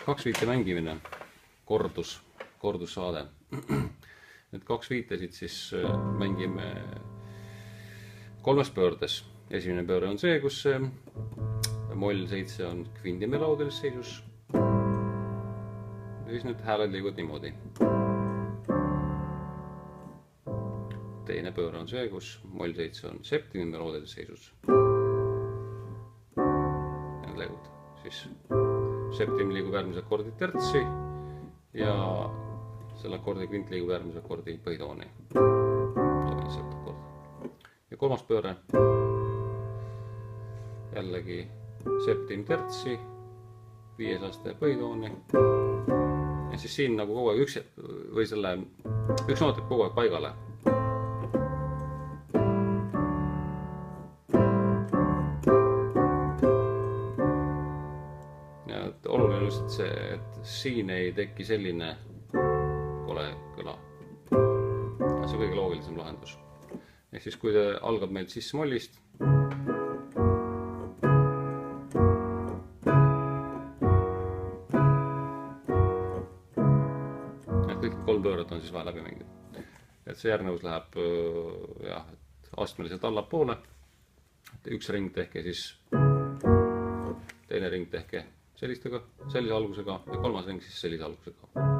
kaks viite mängimine, kordussaade. Need kaks viitesid siis mängime kolmes pöördes. Esimene pööre on see, kus moll 7 on kvindi meloodilises seisus. Ja siis need hääled liiguvad niimoodi. Teine pööre on see, kus moll 7 on septimi meloodilises seisus. Ja need liiguvad. Siis septim liigub järgmise akordi tertsi ja selle akordi kvint liigub järgmise akordi põhitooni. Ja kolmas pööre jällegi septim tertsi, 5. aste põhitooni. Ja siis siin nagu kogu aeg üks noot jääb kogu aeg paigale. Ja oluline on just see, et siin ei teki selline kole kõla. See on kõige loogilisem lahendus. Ehk siis kui ta algab meil sisse mollist, kõik kolm pööret on siis vaja läbi mängida. Et see järgnevus läheb astmeliselt allapoole. Üks ring tehke siis, teine ring tehke sellise algusega ja kolmas ring siis sellise algusega.